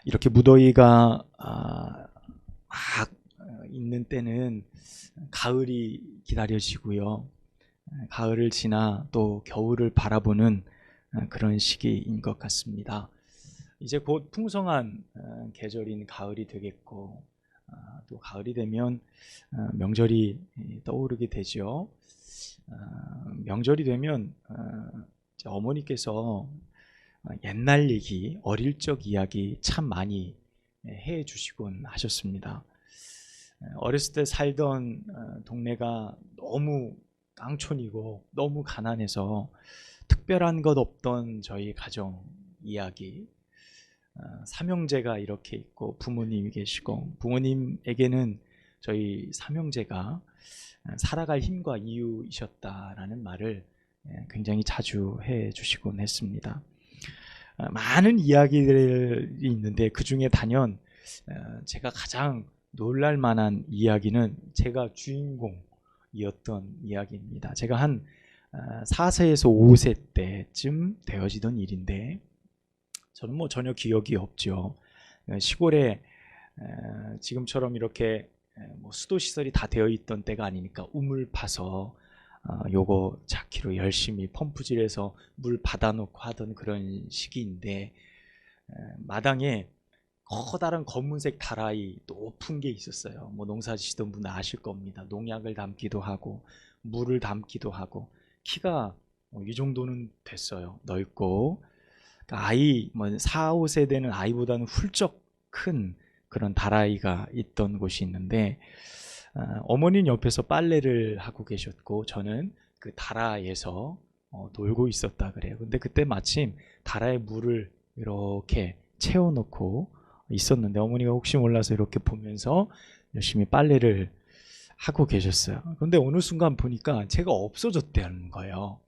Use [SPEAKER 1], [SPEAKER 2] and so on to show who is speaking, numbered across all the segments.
[SPEAKER 1] 이렇게 무더위가 막 있는 때는 가을이 기다려지고요. 가을을 지나 또 겨울을 바라보는 그런 시기인 것 같습니다. 이제 곧 풍성한 계절인 가을이 되겠고, 또 가을이 되면 명절이 떠오르게 되죠. 명절이 되면 어머니께서 옛날 얘기, 어릴 적 이야기 참 많이 해 주시곤 하셨습니다. 어렸을 때 살던 동네가 너무 깡촌이고 너무 가난해서 특별한 것 없던 저희 가정 이야기, 삼형제가 이렇게 있고 부모님이 계시고, 부모님에게는 저희 삼형제가 살아갈 힘과 이유이셨다라는 말을 굉장히 자주 해 주시곤 했습니다. 많은 이야기들이 있는데 그 중에 단연 제가 가장 놀랄 만한 이야기는 제가 주인공이었던 이야기입니다. 제가 한 4세에서 5세 때쯤 되어지던 일인데, 저는 뭐 전혀 기억이 없죠. 시골에 지금처럼 이렇게 뭐 수도 시설이 다 되어 있던 때가 아니니까 우물 파서 요거 자키로 열심히 펌프질해서 물 받아놓고 하던 그런 시기인데, 마당에 커다란 검은색 다라이 높은 게 있었어요. 뭐 농사 지시던 분은 아실 겁니다. 농약을 담기도 하고 물을 담기도 하고, 키가 이 정도는 됐어요. 넓고, 그러니까 아이 뭐 4, 5세 되는 아이보다는 훌쩍 큰 그런 다라이가 있던 곳이 있는데, 어머니는 옆에서 빨래를 하고 계셨고 저는 그 다라에서 놀고 있었다 그래요. 근데 그때 마침 다라에 물을 이렇게 채워놓고 있었는데, 어머니가 혹시 몰라서 이렇게 보면서 열심히 빨래를 하고 계셨어요. 그런데 어느 순간 보니까 제가 없어졌다는 거예요.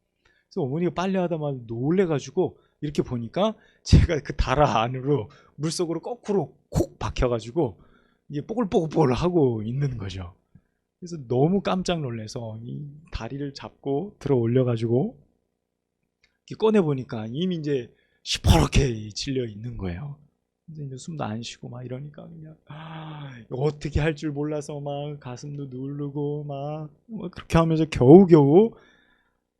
[SPEAKER 1] 그래서 어머니가 빨래하다가 놀래가지고 이렇게 보니까 제가 그 다라 안으로 물속으로 거꾸로 콕 박혀가지고 이게 뽀글뽀글 하고 있는 거죠. 그래서 너무 깜짝 놀라서 이 다리를 잡고 들어 올려가지고 꺼내 보니까 이미 이제 시퍼렇게 질려 있는 거예요. 이제 숨도 안 쉬고 막 이러니까 그냥 어떻게 할 줄 몰라서 막 가슴도 누르고 막 그렇게 하면서 겨우겨우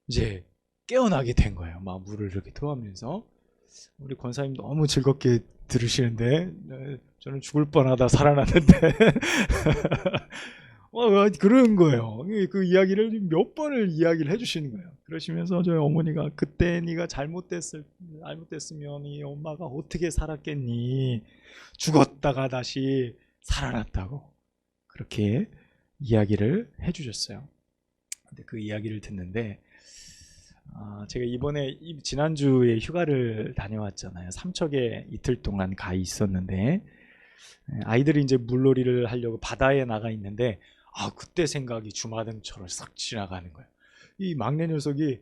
[SPEAKER 1] 이제 깨어나게 된 거예요. 막 물을 이렇게 토하면서. 우리 권사님 너무 즐겁게 들으시는데 저는 죽을 뻔하다 살아났는데 그런 거예요. 그 이야기를 몇 번을 이야기를 해주시는 거예요. 그러시면서 저희 어머니가 그때 네가 잘못됐으면 이 엄마가 어떻게 살았겠니? 죽었다가 다시 살아났다고 그렇게 이야기를 해주셨어요. 근데 그 이야기를 듣는데, 제가 이번에 지난주에 휴가를 다녀왔잖아요. 삼척에 이틀 동안 가 있었는데, 아이들이 이제 물놀이를 하려고 바다에 나가 있는데, 그때 생각이 주마등처럼 싹 지나가는 거예요. 이 막내 녀석이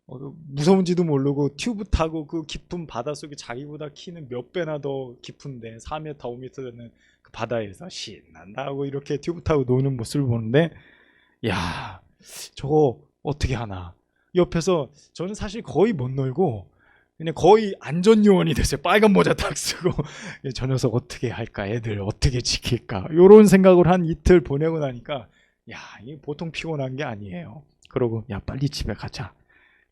[SPEAKER 1] 무서운지도 모르고 튜브 타고 그 깊은 바닷속에 자기보다 키는 몇 배나 더 깊은데 4m, 5m 되는 그 바다에서 신난다 하고 이렇게 튜브 타고 노는 모습을 보는데, 야, 저거 어떻게 하나. 옆에서 저는 사실 거의 못 놀고 그냥 거의 안전요원이 됐어요. 빨간 모자 딱 쓰고 저 녀석 어떻게 할까, 애들 어떻게 지킬까, 이런 생각을 한 이틀 보내고 나니까 이게 보통 피곤한 게 아니에요. 그러고 빨리 집에 가자.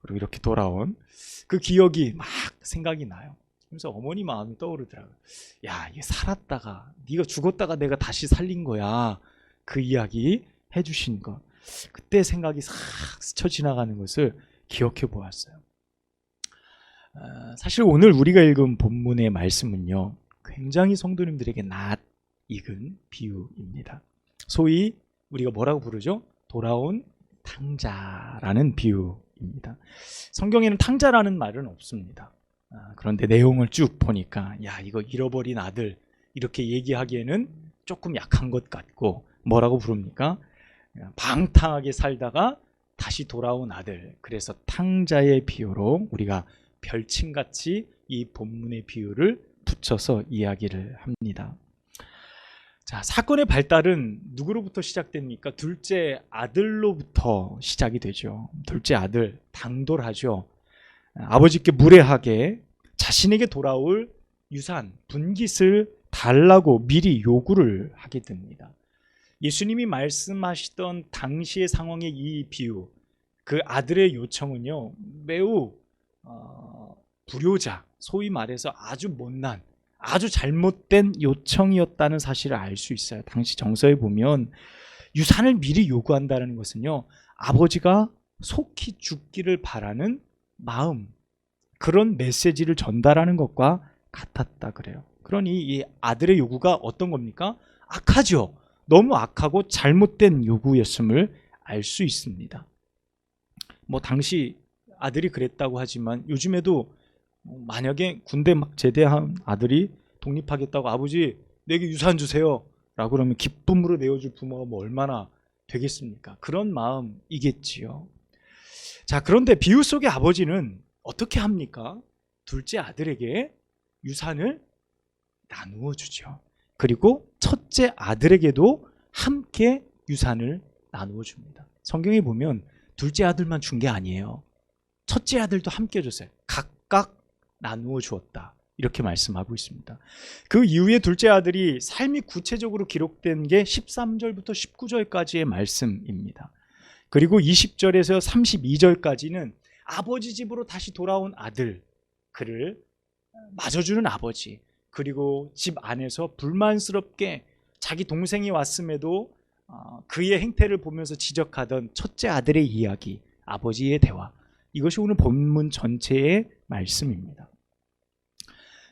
[SPEAKER 1] 그리고 이렇게 돌아온 그 기억이 막 생각이 나요. 그래서 어머니 마음이 떠오르더라고요. 이게 살았다가 네가 죽었다가 내가 다시 살린 거야. 그 이야기 해주신 것, 그때 생각이 싹 스쳐 지나가는 것을 기억해 보았어요. 사실 오늘 우리가 읽은 본문의 말씀은요, 굉장히 성도님들에게 낯익은 비유입니다. 소위 우리가 뭐라고 부르죠? 돌아온 탕자라는 비유입니다. 성경에는 탕자라는 말은 없습니다. 그런데 내용을 쭉 보니까 이거 잃어버린 아들 이렇게 얘기하기에는 조금 약한 것 같고, 뭐라고 부릅니까? 방탕하게 살다가 다시 돌아온 아들. 그래서 탕자의 비유로 우리가 별칭같이 이 본문의 비유를 붙여서 이야기를 합니다. 자, 사건의 발달은 누구로부터 시작됩니까? 둘째 아들로부터 시작이 되죠. 둘째 아들 당돌하죠. 아버지께 무례하게 자신에게 돌아올 유산, 분깃을 달라고 미리 요구를 하게 됩니다. 예수님이 말씀하시던 당시의 상황의 이 비유, 그 아들의 요청은요, 매우 불효자, 소위 말해서 아주 못난, 아주 잘못된 요청이었다는 사실을 알 수 있어요. 당시 정서에 보면 유산을 미리 요구한다는 것은요, 아버지가 속히 죽기를 바라는 마음, 그런 메시지를 전달하는 것과 같았다 그래요. 그러니 이 아들의 요구가 어떤 겁니까? 악하죠. 너무 악하고 잘못된 요구였음을 알 수 있습니다. 뭐 당시 아들이 그랬다고 하지만 요즘에도 만약에 군대 막 제대한 아들이 독립하겠다고 아버지 내게 유산 주세요 라고 그러면 기쁨으로 내어줄 부모가 뭐 얼마나 되겠습니까? 그런 마음이겠지요. 자, 그런데 비유 속의 아버지는 어떻게 합니까? 둘째 아들에게 유산을 나누어 주죠. 그리고 첫째 아들에게도 함께 유산을 나누어 줍니다. 성경에 보면 둘째 아들만 준 게 아니에요. 첫째 아들도 함께 줬어요. 각각 나누어 주었다. 이렇게 말씀하고 있습니다. 그 이후에 둘째 아들이 삶이 구체적으로 기록된 게 13절부터 19절까지의 말씀입니다. 그리고 20절에서 32절까지는 아버지 집으로 다시 돌아온 아들, 그를 맞아주는 아버지, 그리고 집 안에서 불만스럽게 자기 동생이 왔음에도 그의 행태를 보면서 지적하던 첫째 아들의 이야기, 아버지의 대화, 이것이 오늘 본문 전체의 말씀입니다.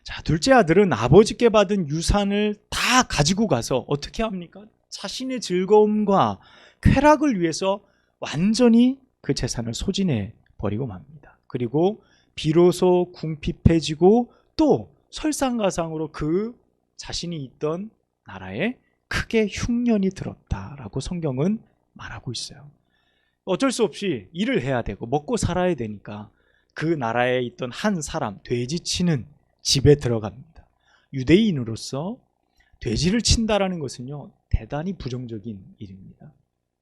[SPEAKER 1] 자, 둘째 아들은 아버지께 받은 유산을 다 가지고 가서 어떻게 합니까? 자신의 즐거움과 쾌락을 위해서 완전히 그 재산을 소진해 버리고 맙니다. 그리고 비로소 궁핍해지고 또 설상가상으로 그 자신이 있던 나라에 크게 흉년이 들었다라고 성경은 말하고 있어요. 어쩔 수 없이 일을 해야 되고 먹고 살아야 되니까 그 나라에 있던 한 사람, 돼지치는 집에 들어갑니다. 유대인으로서 돼지를 친다라는 것은요, 대단히 부정적인 일입니다.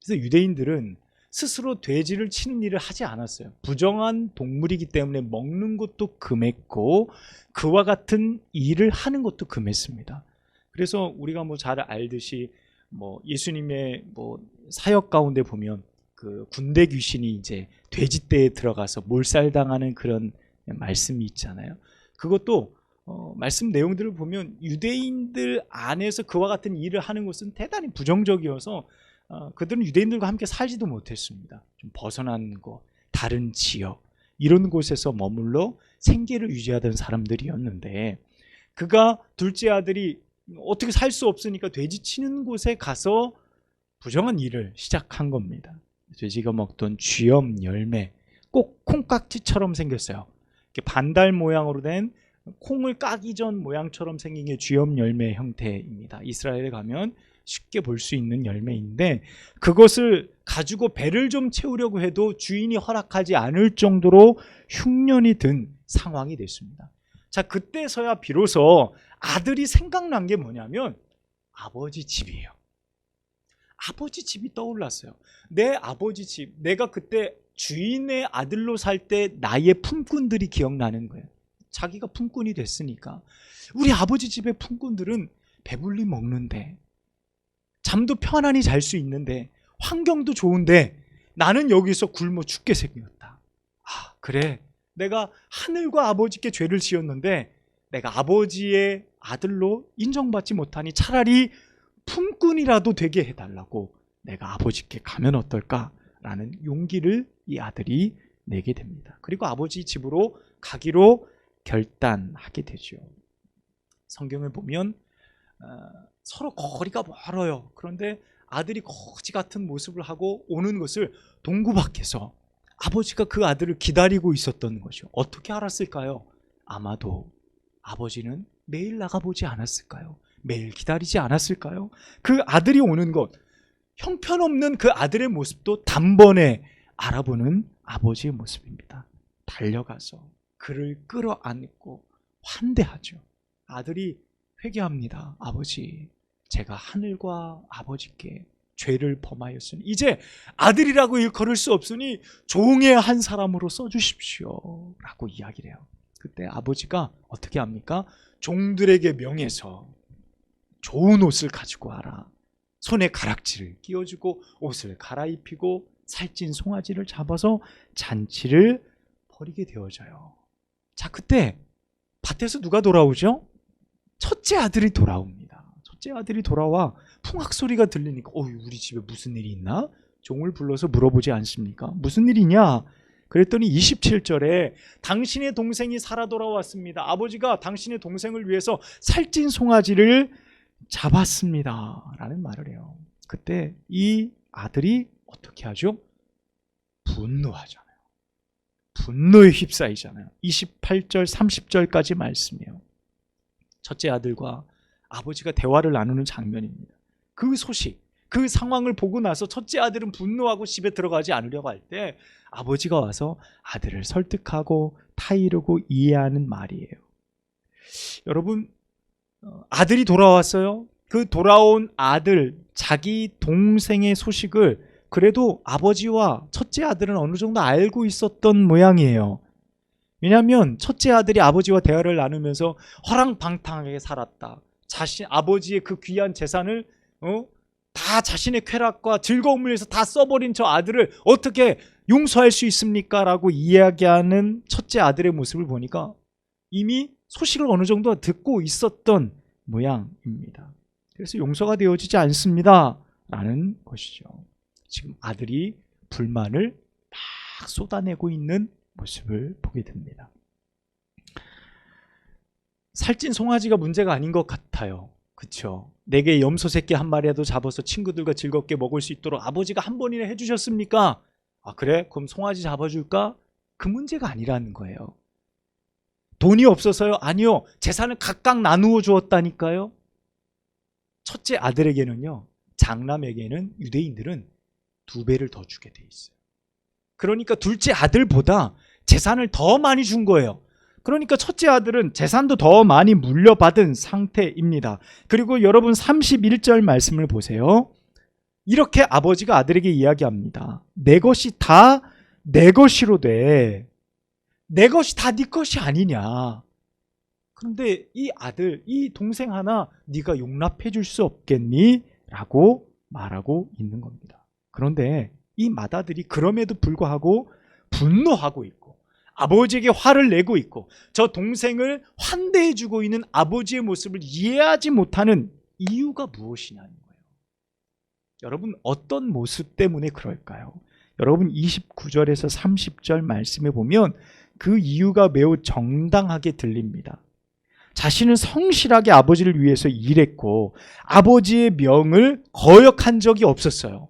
[SPEAKER 1] 그래서 유대인들은 스스로 돼지를 치는 일을 하지 않았어요. 부정한 동물이기 때문에 먹는 것도 금했고 그와 같은 일을 하는 것도 금했습니다. 그래서 우리가 뭐 잘 알듯이 뭐 예수님의 뭐 사역 가운데 보면 그 군대 귀신이 이제 돼지떼에 들어가서 몰살당하는 그런 말씀이 있잖아요. 그것도 말씀 내용들을 보면 유대인들 안에서 그와 같은 일을 하는 것은 대단히 부정적이어서 그들은 유대인들과 함께 살지도 못했습니다. 좀 벗어난 곳, 다른 지역, 이런 곳에서 머물러 생계를 유지하던 사람들이었는데, 그가 둘째 아들이 어떻게 살 수 없으니까 돼지 치는 곳에 가서 부정한 일을 시작한 겁니다. 돼지가 먹던 쥐염 열매, 꼭 콩깍지처럼 생겼어요. 이렇게 반달 모양으로 된 콩을 까기 전 모양처럼 생긴 게 쥐염 열매 형태입니다. 이스라엘에 가면 쉽게 볼 수 있는 열매인데, 그것을 가지고 배를 좀 채우려고 해도 주인이 허락하지 않을 정도로 흉년이 든 상황이 됐습니다. 자, 그때서야 비로소 아들이 생각난 게 뭐냐면 아버지 집이에요. 아버지 집이 떠올랐어요. 내 아버지 집, 내가 그때 주인의 아들로 살 때 나의 품꾼들이 기억나는 거예요. 자기가 품꾼이 됐으니까 우리 아버지 집의 품꾼들은 배불리 먹는데, 잠도 편안히 잘 수 있는데, 환경도 좋은데 나는 여기서 굶어 죽게 생겼다. 아, 그래, 내가 하늘과 아버지께 죄를 지었는데 내가 아버지의 아들로 인정받지 못하니 차라리 품꾼이라도 되게 해달라고 내가 아버지께 가면 어떨까라는 용기를 이 아들이 내게 됩니다. 그리고 아버지 집으로 가기로 결단하게 되죠. 성경을 보면 서로 거리가 멀어요. 그런데 아들이 거지 같은 모습을 하고 오는 것을 동구 밖에서 아버지가 그 아들을 기다리고 있었던 것이요. 어떻게 알았을까요? 아마도 아버지는 매일 나가보지 않았을까요? 매일 기다리지 않았을까요? 그 아들이 오는 것, 형편없는 그 아들의 모습도 단번에 알아보는 아버지의 모습입니다. 달려가서 그를 끌어안고 환대하죠. 아들이 회개합니다. 아버지, 제가 하늘과 아버지께 죄를 범하였으니 이제 아들이라고 일컬을 수 없으니 종의 한 사람으로 써주십시오 라고 이야기를 해요. 그때 아버지가 어떻게 합니까? 종들에게 명해서 좋은 옷을 가지고 와라. 손에 가락지를 끼워주고 옷을 갈아입히고 살찐 송아지를 잡아서 잔치를 벌이게 되어져요. 자, 그때 밭에서 누가 돌아오죠? 첫째 아들이 돌아옵니다. 첫째 아들이 돌아와 풍악 소리가 들리니까 우리 집에 무슨 일이 있나? 종을 불러서 물어보지 않습니까? 무슨 일이냐? 그랬더니 27절에 당신의 동생이 살아 돌아왔습니다. 아버지가 당신의 동생을 위해서 살찐 송아지를 잡았습니다 라는 말을 해요. 그때 이 아들이 어떻게 하죠? 분노하잖아요. 분노에 휩싸이잖아요. 28절 30절까지 말씀이에요. 첫째 아들과 아버지가 대화를 나누는 장면입니다. 그 소식, 그 상황을 보고 나서 첫째 아들은 분노하고 집에 들어가지 않으려고 할 때 아버지가 와서 아들을 설득하고 타이르고 이해하는 말이에요. 여러분, 아들이 돌아왔어요. 그 돌아온 아들, 자기 동생의 소식을 그래도 아버지와 첫째 아들은 어느 정도 알고 있었던 모양이에요. 왜냐하면 첫째 아들이 아버지와 대화를 나누면서 허랑방탕하게 살았다. 아버지의 그 귀한 재산을 다 자신의 쾌락과 즐거움을 위해서 다 써버린 저 아들을 어떻게 용서할 수 있습니까? 라고 이야기하는 첫째 아들의 모습을 보니까 이미 소식을 어느 정도 듣고 있었던 모양입니다. 그래서 용서가 되어지지 않습니다 라는 것이죠. 지금 아들이 불만을 막 쏟아내고 있는 모습을 보게 됩니다. 살찐 송아지가 문제가 아닌 것 같아요. 그렇죠? 내게 염소 새끼 한 마리라도 잡아서 친구들과 즐겁게 먹을 수 있도록 아버지가 한 번이나 해주셨습니까? 그래? 그럼 송아지 잡아줄까? 그 문제가 아니라는 거예요. 돈이 없어서요? 아니요. 재산을 각각 나누어 주었다니까요. 첫째 아들에게는요, 장남에게는 유대인들은 2배를 더 주게 돼 있어요. 그러니까 둘째 아들보다 재산을 더 많이 준 거예요. 그러니까 첫째 아들은 재산도 더 많이 물려받은 상태입니다. 그리고 여러분 31절 말씀을 보세요. 이렇게 아버지가 아들에게 이야기합니다. 내 것이 다 내 것이로되 내 것이 다 네 것이 아니냐. 그런데 이 아들, 이 동생 하나 네가 용납해 줄 수 없겠니? 라고 말하고 있는 겁니다. 그런데 이 맏아들이 그럼에도 불구하고 분노하고 있고 아버지에게 화를 내고 있고 저 동생을 환대해 주고 있는 아버지의 모습을 이해하지 못하는 이유가 무엇이냐는 거예요. 여러분, 어떤 모습 때문에 그럴까요? 여러분 29절에서 30절 말씀에 보면 그 이유가 매우 정당하게 들립니다. 자신은 성실하게 아버지를 위해서 일했고 아버지의 명을 거역한 적이 없었어요.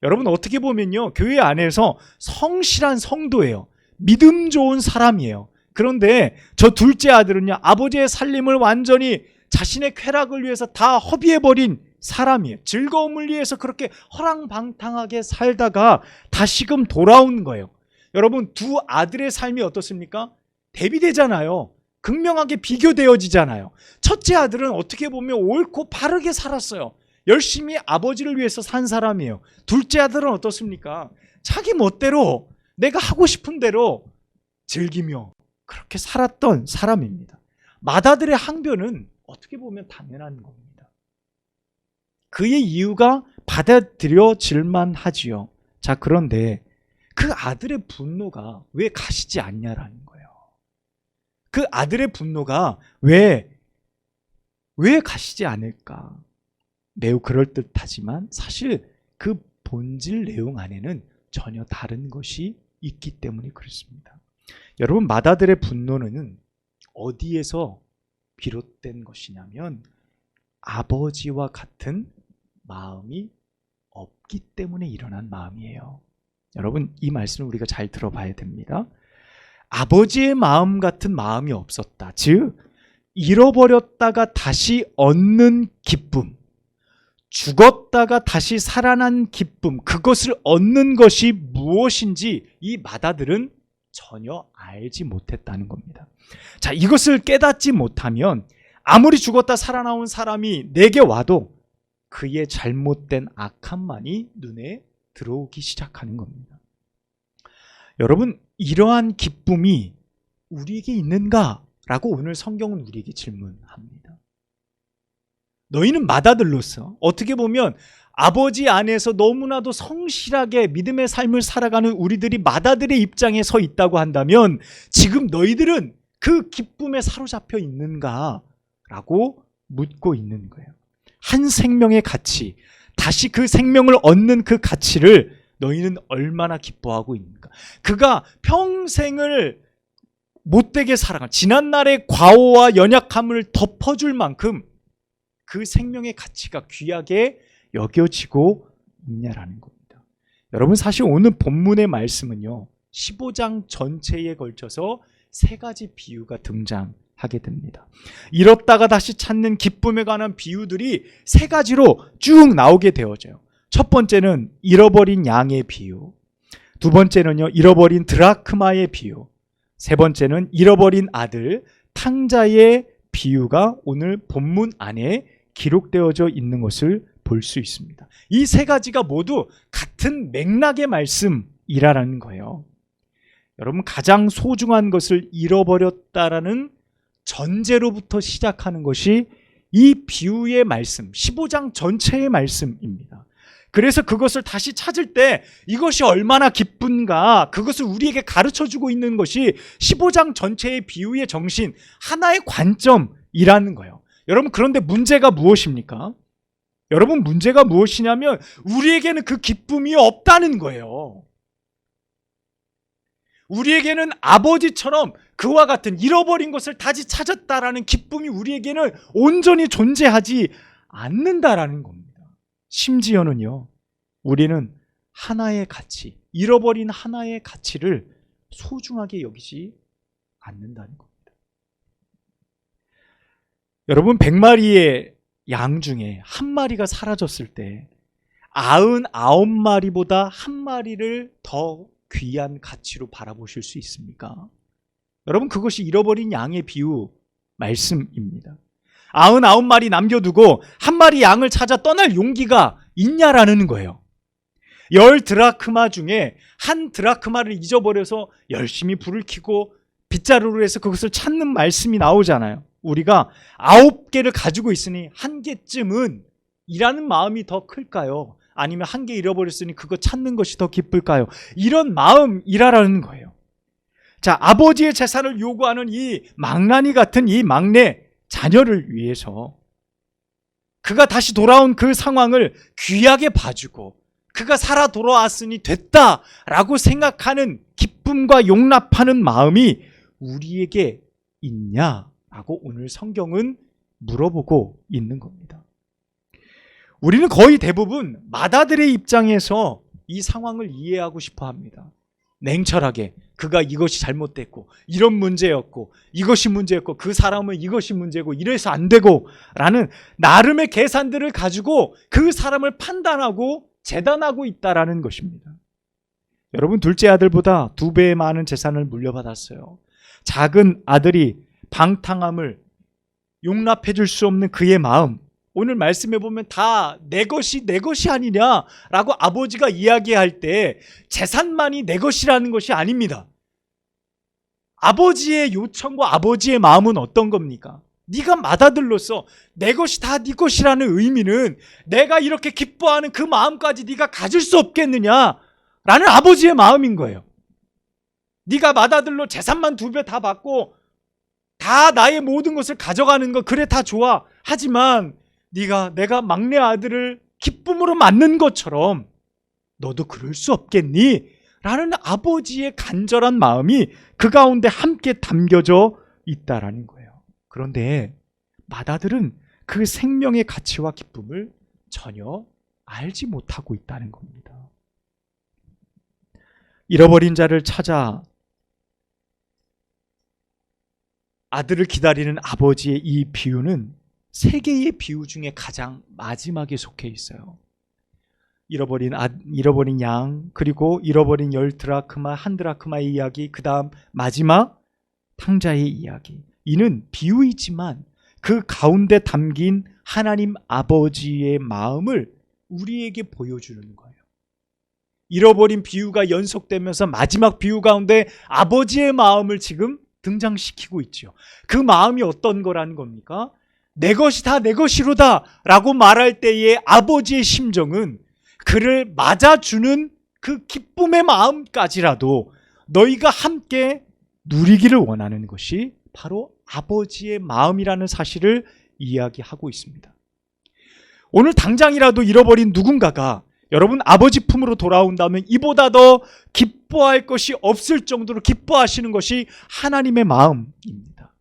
[SPEAKER 1] 여러분, 어떻게 보면요, 교회 안에서 성실한 성도예요. 믿음 좋은 사람이에요. 그런데 저 둘째 아들은요, 아버지의 살림을 완전히 자신의 쾌락을 위해서 다 허비해버린 사람이에요. 즐거움을 위해서 그렇게 허랑방탕하게 살다가 다시금 돌아온 거예요. 여러분, 두 아들의 삶이 어떻습니까? 대비되잖아요. 극명하게 비교되어지잖아요. 첫째 아들은 어떻게 보면 옳고 바르게 살았어요. 열심히 아버지를 위해서 산 사람이에요. 둘째 아들은 어떻습니까? 자기 멋대로 내가 하고 싶은 대로 즐기며 그렇게 살았던 사람입니다. 맏아들의 항변은 어떻게 보면 당연한 겁니다. 그의 이유가 받아들여질만 하지요. 자, 그런데 그 아들의 분노가 왜 가시지 않냐라는 거예요. 그 아들의 분노가 왜 가시지 않을까? 매우 그럴듯하지만 사실 그 본질 내용 안에는 전혀 다른 것이 있기 때문에 그렇습니다. 여러분, 맏아들의 분노는 어디에서 비롯된 것이냐면 아버지와 같은 마음이 없기 때문에 일어난 마음이에요. 여러분, 이 말씀을 우리가 잘 들어봐야 됩니다. 아버지의 마음 같은 마음이 없었다. 즉, 잃어버렸다가 다시 얻는 기쁨, 죽었다가 다시 살아난 기쁨, 그것을 얻는 것이 무엇인지 이 맏아들은 전혀 알지 못했다는 겁니다. 자, 이것을 깨닫지 못하면 아무리 죽었다 살아나온 사람이 내게 와도 그의 잘못된 악함만이 눈에 들어오기 시작하는 겁니다. 여러분, 이러한 기쁨이 우리에게 있는가? 라고 오늘 성경은 우리에게 질문합니다. 너희는 맏아들로서 어떻게 보면 아버지 안에서 너무나도 성실하게 믿음의 삶을 살아가는 우리들이 맏아들의 입장에 서 있다고 한다면 지금 너희들은 그 기쁨에 사로잡혀 있는가? 라고 묻고 있는 거예요. 한 생명의 가치, 다시 그 생명을 얻는 그 가치를 너희는 얼마나 기뻐하고 있는가? 그가 평생을 못되게 살아간 지난날의 과오와 연약함을 덮어줄 만큼 그 생명의 가치가 귀하게 여겨지고 있냐라는 겁니다. 여러분, 사실 오늘 본문의 말씀은요 15장 전체에 걸쳐서 세 가지 비유가 등장하게 됩니다. 잃었다가 다시 찾는 기쁨에 관한 비유들이 세 가지로 쭉 나오게 되어져요. 첫 번째는 잃어버린 양의 비유, 두 번째는요 잃어버린 드라크마의 비유, 세 번째는 잃어버린 아들 탕자의 비유가 오늘 본문 안에 기록되어져 있는 것을 볼 수 있습니다. 이 세 가지가 모두 같은 맥락의 말씀이라는 거예요. 여러분, 가장 소중한 것을 잃어버렸다라는 전제로부터 시작하는 것이 이 비유의 말씀, 15장 전체의 말씀입니다. 그래서 그것을 다시 찾을 때 이것이 얼마나 기쁜가, 그것을 우리에게 가르쳐주고 있는 것이 15장 전체의 비유의 정신, 하나의 관점이라는 거예요. 여러분, 그런데 문제가 무엇입니까? 여러분, 문제가 무엇이냐면 우리에게는 그 기쁨이 없다는 거예요. 우리에게는 아버지처럼 그와 같은 잃어버린 것을 다시 찾았다라는 기쁨이 우리에게는 온전히 존재하지 않는다라는 겁니다. 심지어는요, 우리는 하나의 가치, 잃어버린 하나의 가치를 소중하게 여기지 않는다는 겁니다. 여러분, 100마리의 양 중에 한 마리가 사라졌을 때 99마리보다 한 마리를 더 귀한 가치로 바라보실 수 있습니까? 여러분, 그것이 잃어버린 양의 비유 말씀입니다. 99마리 남겨두고 한 마리 양을 찾아 떠날 용기가 있냐라는 거예요. 10드라크마 중에 한 드라크마를 잊어버려서 열심히 불을 켜고 빗자루로 해서 그것을 찾는 말씀이 나오잖아요. 우리가 9개를 가지고 있으니 한 개쯤은 이라는 마음이 더 클까요? 아니면 한 개 잃어버렸으니 그거 찾는 것이 더 기쁠까요? 이런 마음이라는 거예요. 자, 아버지의 재산을 요구하는 이 망나니 같은 이 막내 자녀를 위해서 그가 다시 돌아온 그 상황을 귀하게 봐주고 그가 살아 돌아왔으니 됐다라고 생각하는 기쁨과 용납하는 마음이 우리에게 있냐라고 오늘 성경은 물어보고 있는 겁니다. 우리는 거의 대부분 맏아들의 입장에서 이 상황을 이해하고 싶어 합니다. 냉철하게 그가 이것이 잘못됐고 이런 문제였고 이것이 문제였고 그 사람은 이것이 문제고 이래서 안 되고 라는 나름의 계산들을 가지고 그 사람을 판단하고 재단하고 있다라는 것입니다. 여러분, 둘째 아들보다 2배 많은 재산을 물려받았어요. 작은 아들이 방탕함을 용납해 줄 수 없는 그의 마음, 오늘 말씀해 보면 다 내 것이 아니냐라고 아버지가 이야기할 때 재산만이 내 것이라는 것이 아닙니다. 아버지의 요청과 아버지의 마음은 어떤 겁니까? 네가 맏아들로서 내 것이 다 네 것이라는 의미는 내가 이렇게 기뻐하는 그 마음까지 네가 가질 수 없겠느냐라는 아버지의 마음인 거예요. 네가 맏아들로 재산만 2배 다 받고 다 나의 모든 것을 가져가는 거 그래 다 좋아. 하지만 내가 막내 아들을 기쁨으로 맞는 것처럼 너도 그럴 수 없겠니? 라는 아버지의 간절한 마음이 그 가운데 함께 담겨져 있다라는 거예요. 그런데 맏아들은 그 생명의 가치와 기쁨을 전혀 알지 못하고 있다는 겁니다. 잃어버린 자를 찾아 아들을 기다리는 아버지의 이 비유는 3개의 비유 중에 가장 마지막에 속해 있어요. 잃어버린 양, 그리고 잃어버린 10드라크마, 1드라크마의 이야기, 그 다음 마지막 탕자의 이야기. 이는 비유이지만 그 가운데 담긴 하나님 아버지의 마음을 우리에게 보여주는 거예요. 잃어버린 비유가 연속되면서 마지막 비유 가운데 아버지의 마음을 지금 등장시키고 있죠. 그 마음이 어떤 거라는 겁니까? 내 것이 다 내 것이로다 라고 말할 때의 아버지의 심정은 그를 맞아주는 그 기쁨의 마음까지라도 너희가 함께 누리기를 원하는 것이 바로 아버지의 마음이라는 사실을 이야기하고 있습니다. 오늘 당장이라도 잃어버린 누군가가 여러분 아버지 품으로 돌아온다면 이보다 더 기뻐할 것이 없을 정도로 기뻐하시는 것이 하나님의 마음입니다.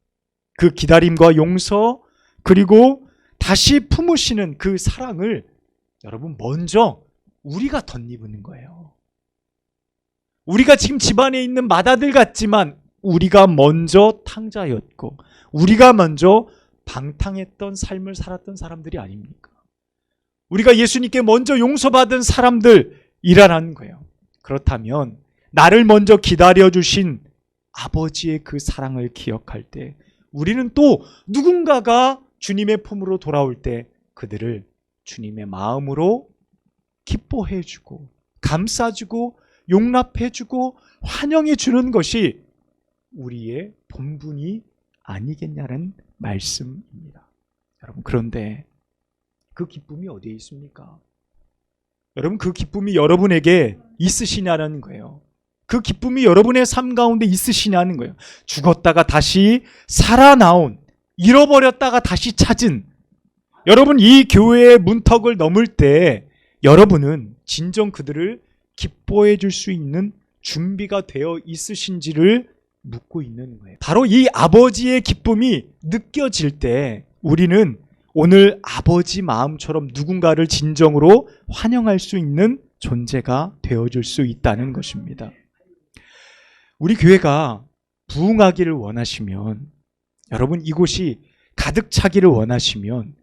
[SPEAKER 1] 그 기다림과 용서 그리고 다시 품으시는 그 사랑을 여러분 먼저 우리가 덧입는 거예요. 우리가 지금 집안에 있는 맏아들 같지만 우리가 먼저 탕자였고 우리가 먼저 방탕했던 삶을 살았던 사람들이 아닙니까? 우리가 예수님께 먼저 용서받은 사람들이라는 거예요. 그렇다면 나를 먼저 기다려주신 아버지의 그 사랑을 기억할 때 우리는 또 누군가가 주님의 품으로 돌아올 때 그들을 주님의 마음으로 기뻐해주고 감싸주고 용납해주고 환영해주는 것이 우리의 본분이 아니겠냐는 말씀입니다. 여러분 그런데 그 기쁨이 어디에 있습니까? 여러분 그 기쁨이 여러분에게 있으시냐는 거예요. 그 기쁨이 여러분의 삶 가운데 있으시냐는 거예요. 죽었다가 다시 살아나온, 잃어버렸다가 다시 찾은 여러분 이 교회의 문턱을 넘을 때 여러분은 진정 그들을 기뻐해 줄 수 있는 준비가 되어 있으신지를 묻고 있는 거예요. 바로 이 아버지의 기쁨이 느껴질 때 우리는 오늘 아버지 마음처럼 누군가를 진정으로 환영할 수 있는 존재가 되어줄 수 있다는 것입니다. 우리 교회가 부흥하기를 원하시면 여러분 이곳이 가득 차기를 원하시면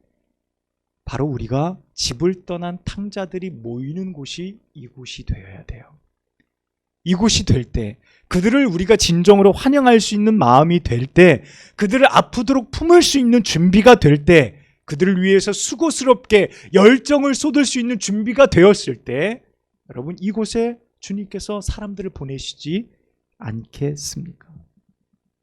[SPEAKER 1] 바로 우리가 집을 떠난 탕자들이 모이는 곳이 이곳이 되어야 돼요. 이곳이 될 때 그들을 우리가 진정으로 환영할 수 있는 마음이 될 때 그들을 아프도록 품을 수 있는 준비가 될 때 그들을 위해서 수고스럽게 열정을 쏟을 수 있는 준비가 되었을 때 여러분 이곳에 주님께서 사람들을 보내시지 않겠습니까?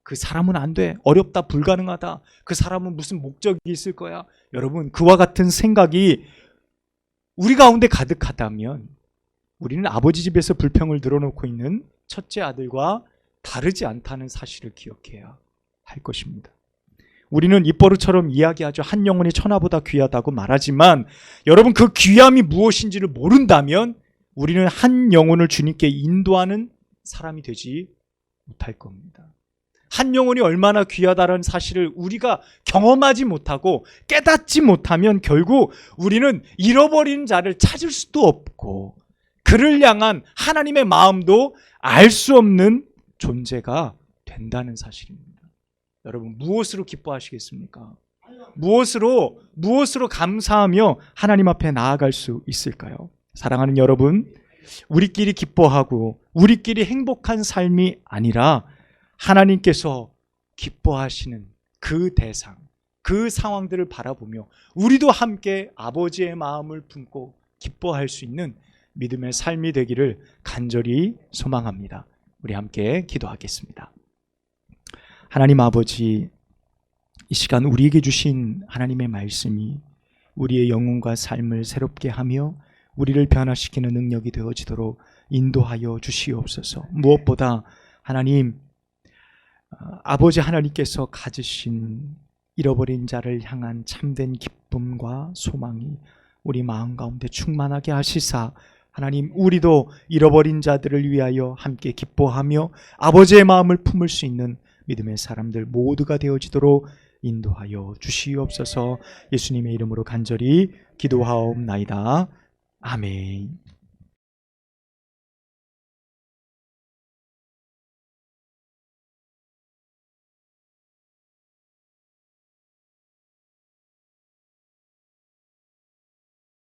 [SPEAKER 1] 그 사람은 안 돼. 어렵다. 불가능하다. 그 사람은 무슨 목적이 있을 거야. 여러분 그와 같은 생각이 우리 가운데 가득하다면 우리는 아버지 집에서 불평을 늘어놓고 있는 첫째 아들과 다르지 않다는 사실을 기억해야 할 것입니다. 우리는 입버릇처럼 이야기하죠. 한 영혼이 천하보다 귀하다고 말하지만 여러분 그 귀함이 무엇인지를 모른다면 우리는 한 영혼을 주님께 인도하는 사람이 되지 못할 겁니다. 한 영혼이 얼마나 귀하다는 사실을 우리가 경험하지 못하고 깨닫지 못하면 결국 우리는 잃어버린 자를 찾을 수도 없고 그를 향한 하나님의 마음도 알 수 없는 존재가 된다는 사실입니다. 여러분 무엇으로 기뻐하시겠습니까? 무엇으로 감사하며 하나님 앞에 나아갈 수 있을까요? 사랑하는 여러분, 우리끼리 기뻐하고 우리끼리 행복한 삶이 아니라 하나님께서 기뻐하시는 그 대상, 그 상황들을 바라보며 우리도 함께 아버지의 마음을 품고 기뻐할 수 있는 믿음의 삶이 되기를 간절히 소망합니다. 우리 함께 기도하겠습니다. 하나님 아버지, 이 시간 우리에게 주신 하나님의 말씀이 우리의 영혼과 삶을 새롭게 하며 우리를 변화시키는 능력이 되어지도록 인도하여 주시옵소서. 무엇보다 하나님, 아버지 하나님께서 가지신 잃어버린 자를 향한 참된 기쁨과 소망이 우리 마음 가운데 충만하게 하시사 하나님 우리도 잃어버린 자들을 위하여 함께 기뻐하며 아버지의 마음을 품을 수 있는 믿음의 사람들 모두가 되어지도록 인도하여 주시옵소서. 예수님의 이름으로 간절히 기도하옵나이다. 아멘.